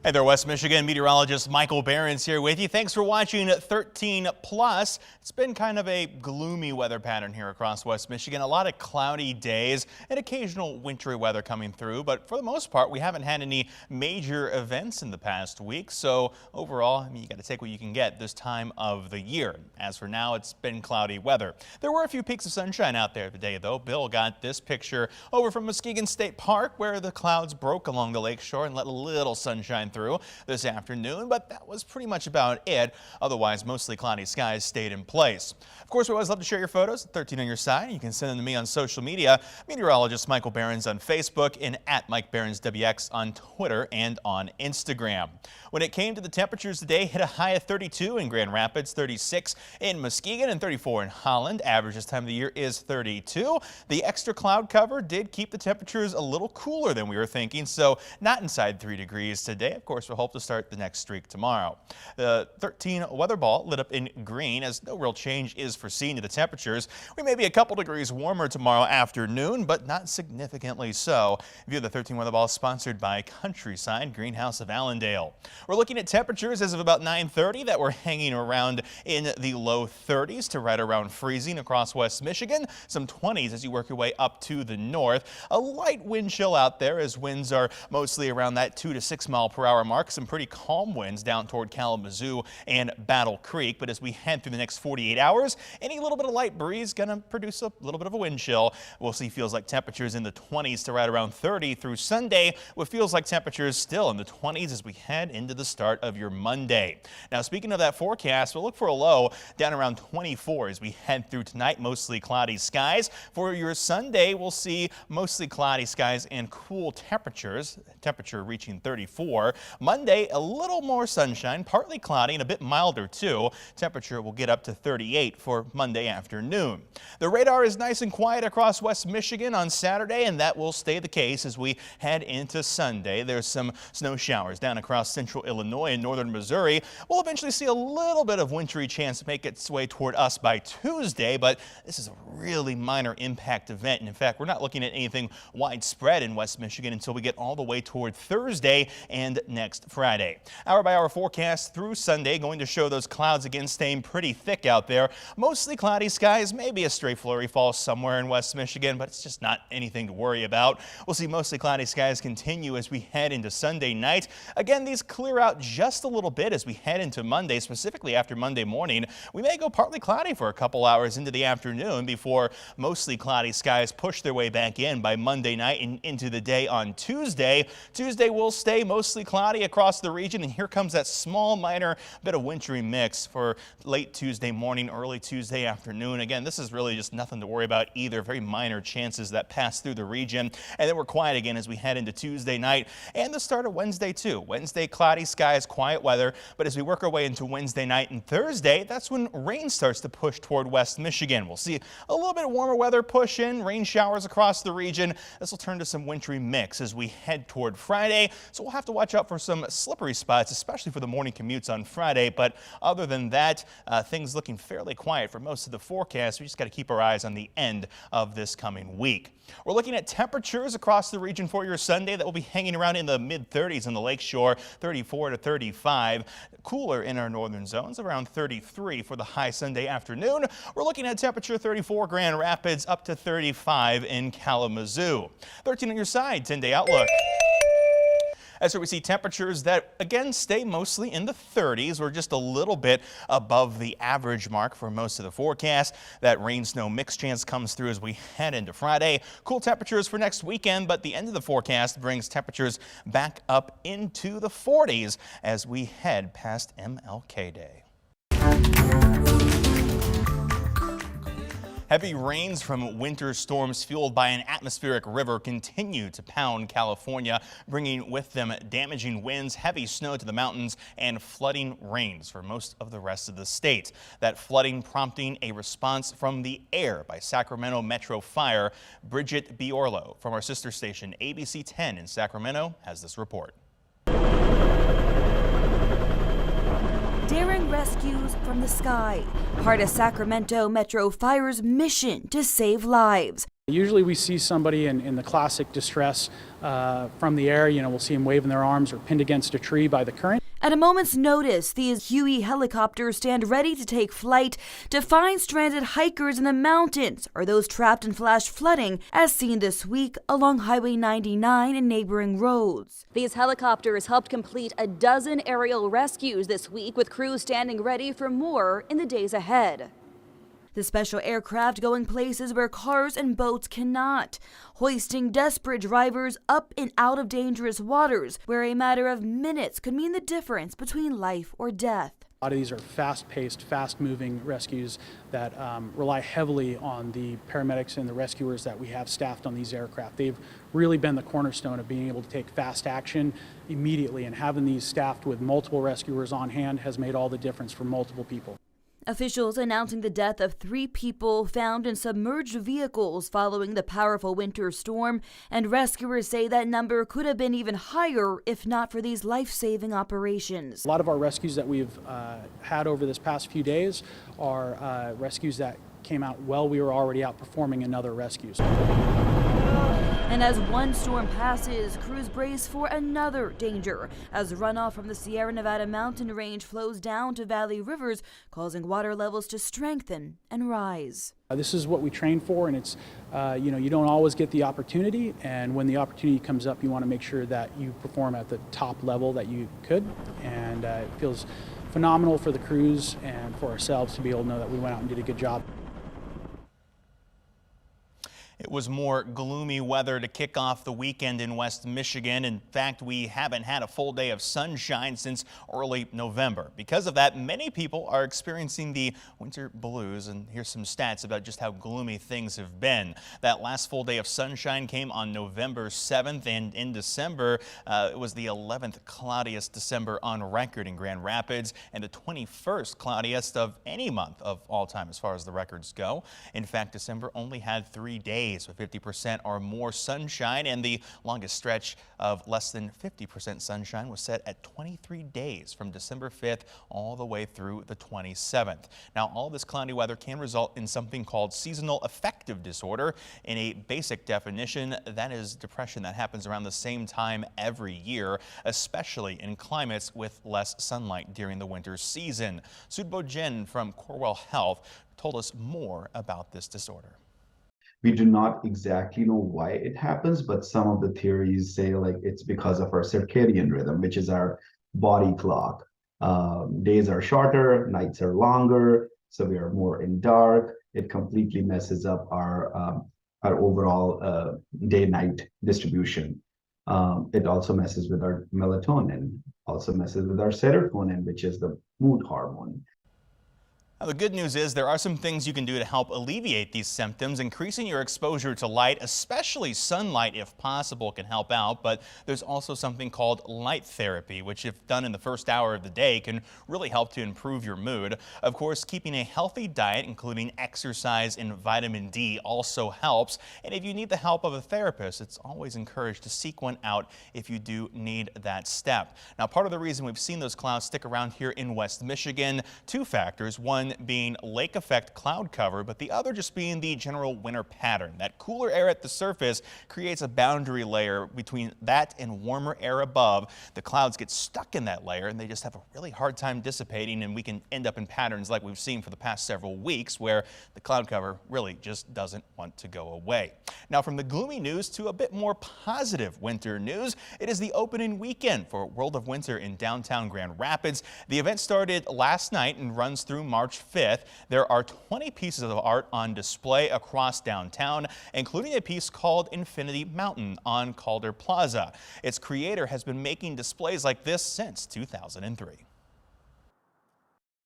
Hey there, West Michigan meteorologist Michael Behrens here with you. Thanks for watching 13 Plus. It's been kind of a gloomy weather pattern here across West Michigan. A lot of cloudy days and occasional wintry weather coming through, but for the most part, we haven't had any major events in the past week. So overall, you got to take what you can get this time of the year. As for now, it's been cloudy weather. There were a few peaks of sunshine out there today, though. Bill got this picture over from Muskegon State Park, where the clouds broke along the lakeshore and let a little sunshine through this afternoon, but that was pretty much about it. Otherwise, mostly cloudy skies stayed in place. Of course, we always love to share your photos at 13 on your side. You can send them to me on social media, Meteorologist Michael Behrens on Facebook and at Mike Behrens WX on Twitter and on Instagram. When it came to the temperatures today, hit a high of 32 in Grand Rapids, 36 in Muskegon, and 34 in Holland. Average this time of the year is 32. The extra cloud cover did keep the temperatures a little cooler than we were thinking, so not inside 3 degrees today. Of course, we'll hope to start the next streak tomorrow. The 13 weather ball lit up in green as no real change is foreseen to the temperatures. We may be a couple degrees warmer tomorrow afternoon, but not significantly so. View of the 13 weather ball sponsored by Countryside Greenhouse of Allendale. We're looking at temperatures as of about 9:30 that we're hanging around in the low 30s to right around freezing across West Michigan. Some 20s as you work your way up to the north. A light wind chill out there as winds are mostly around that 2 to 6 mile per hour mark. Some pretty calm winds down toward Kalamazoo and Battle Creek. But as we head through the next 48 hours, any little bit of light breeze going to produce a little bit of a wind chill. We'll see feels like temperatures in the 20s to right around 30 through Sunday, with feels like temperatures still in the 20s as we head into the start of your Monday. Now, speaking of that forecast, we'll look for a low down around 24 as we head through tonight. Mostly cloudy skies. For your Sunday, we'll see mostly cloudy skies and cool temperatures. Temperature reaching 34. Monday, a little more sunshine, partly cloudy and a bit milder too. Temperature will get up to 38 for Monday afternoon. The radar is nice and quiet across West Michigan on Saturday, and that will stay the case as we head into Sunday. There's some snow showers down across central Illinois and northern Missouri. We'll eventually see a little bit of wintry chance to make its way toward us by Tuesday, but this is a really minor impact event. And in fact, we're not looking at anything widespread in West Michigan until we get all the way toward Thursday and next Friday. Hour by hour forecast through Sunday going to show those clouds again staying pretty thick out there. Mostly cloudy skies, maybe a stray flurry falls somewhere in West Michigan, but it's just not anything to worry about. We'll see mostly cloudy skies continue as we head into Sunday night. Again, these clear out just a little bit as we head into Monday, specifically after Monday morning. We may go partly cloudy for a couple hours into the afternoon before mostly cloudy skies push their way back in by Monday night and into the day on Tuesday. Tuesday will stay mostly cloudy across the region, and here comes that small minor bit of wintry mix for late Tuesday morning, early Tuesday afternoon. Again, this is really just nothing to worry about either. Very minor chances that pass through the region. And then we're quiet again as we head into Tuesday night and the start of Wednesday too. Wednesday, cloudy skies, quiet weather. But as we work our way into Wednesday night and Thursday, that's when rain starts to push toward West Michigan. We'll see a little bit warmer weather push in, rain showers across the region. This will turn to some wintry mix as we head toward Friday. So we'll have to watch out for some slippery spots, especially for the morning commutes on Friday. But other than that, things looking fairly quiet for most of the forecast. We just got to keep our eyes on the end of this coming week. We're looking at temperatures across the region for your Sunday that will be hanging around in the mid-30s in the lakeshore, 34 to 35. Cooler in our northern zones, around 33 for the high Sunday afternoon. We're looking at temperature 34 Grand Rapids up to 35 in Kalamazoo. 13 on your side, 10-day outlook. That's where we see temperatures that, again, stay mostly in the 30s. We're just a little bit above the average mark for most of the forecast. That rain-snow mix chance comes through as we head into Friday. Cool temperatures for next weekend, but the end of the forecast brings temperatures back up into the 40s as we head past MLK Day. Heavy rains from winter storms fueled by an atmospheric river continue to pound California, bringing with them damaging winds, heavy snow to the mountains, and flooding rains for most of the rest of the state. That flooding prompting a response from the air by Sacramento Metro Fire. Bridget Biorlo from our sister station ABC 10 in Sacramento has this report. Daring rescues from the sky, part of Sacramento Metro Fire's mission to save lives. Usually we see somebody in the classic distress from the air. We'll see them waving their arms or pinned against a tree by the current. At a moment's notice, these Huey helicopters stand ready to take flight to find stranded hikers in the mountains or those trapped in flash flooding, as seen this week along Highway 99 and neighboring roads. These helicopters helped complete a dozen aerial rescues this week, with crews standing ready for more in the days ahead. The special aircraft going places where cars and boats cannot, hoisting desperate drivers up and out of dangerous waters, where a matter of minutes could mean the difference between life or death. A lot of these are fast-paced, fast-moving rescues that rely heavily on the paramedics and the rescuers that we have staffed on these aircraft. They've really been the cornerstone of being able to take fast action immediately, and having these staffed with multiple rescuers on hand has made all the difference for multiple people. Officials announcing the death of 3 people found in submerged vehicles following the powerful winter storm, and rescuers say that number could have been even higher if not for these life-saving operations. A lot of our rescues that we've had over this past few days are rescues that came out while we were already outperforming in other rescues. And as one storm passes, crews brace for another danger as runoff from the Sierra Nevada mountain range flows down to valley rivers, causing water levels to strengthen and rise. This is what we train for, and it's, you don't always get the opportunity, and when the opportunity comes up, you want to make sure that you perform at the top level that you could, and it feels phenomenal for the crews and for ourselves to be able to know that we went out and did a good job. It was more gloomy weather to kick off the weekend in West Michigan. In fact, we haven't had a full day of sunshine since early November. Because of that, many people are experiencing the winter blues, and here's some stats about just how gloomy things have been. That last full day of sunshine came on November 7th, and in December, it was the 11th cloudiest December on record in Grand Rapids, and the 21st cloudiest of any month of all time as far as the records go. In fact, December only had 3 days with 50% or more sunshine, and the longest stretch of less than 50% sunshine was set at 23 days from December 5th all the way through the 27th. Now, all this cloudy weather can result in something called seasonal affective disorder. In a basic definition, that is depression that happens around the same time every year, especially in climates with less sunlight during the winter season. Sudbo Jin from Corewell Health told us more about this disorder. We do not exactly know why it happens, but some of the theories say it's because of our circadian rhythm, which is our body clock. Days are shorter, nights are longer, so we are more in dark. It completely messes up our overall day-night distribution. It also messes with our melatonin, also messes with our serotonin, which is the mood hormone. Now, the good news is there are some things you can do to help alleviate these symptoms. Increasing your exposure to light, especially sunlight if possible, can help out. But there's also something called light therapy, which if done in the first hour of the day can really help to improve your mood. Of course, keeping a healthy diet, including exercise and vitamin D, also helps. And if you need the help of a therapist, it's always encouraged to seek one out if you do need that step. Now, part of the reason we've seen those clouds stick around here in West Michigan, 2 factors. One being lake effect cloud cover, but the other just being the general winter pattern. That cooler air at the surface creates a boundary layer between that and warmer air above. The clouds get stuck in that layer and they just have a really hard time dissipating, and we can end up in patterns like we've seen for the past several weeks where the cloud cover really just doesn't want to go away. Now, from the gloomy news to a bit more positive winter news, it is the opening weekend for World of Winter in downtown Grand Rapids. The event started last night and runs through March 5th. There are 20 pieces of art on display across downtown, including a piece called Infinity Mountain on Calder Plaza. Its creator has been making displays like this since 2003.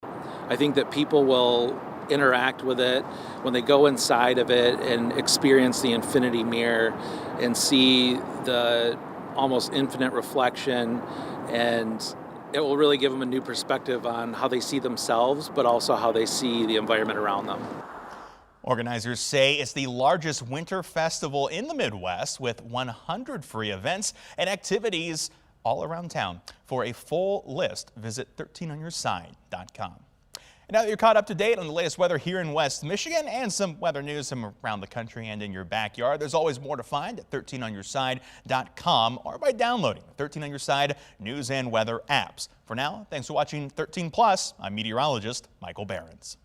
I think that people will interact with it when they go inside of it and experience the infinity mirror and see the almost infinite reflection, and it will really give them a new perspective on how they see themselves, but also how they see the environment around them. Organizers say it's the largest winter festival in the Midwest with 100 free events and activities all around town. For a full list, visit 13onyourside.com. And now that you're caught up to date on the latest weather here in West Michigan and some weather news from around the country and in your backyard, there's always more to find at 13onyourside.com or by downloading the 13 on Your Side news and weather apps. For now, thanks for watching 13 Plus. I'm meteorologist Michael Behrens.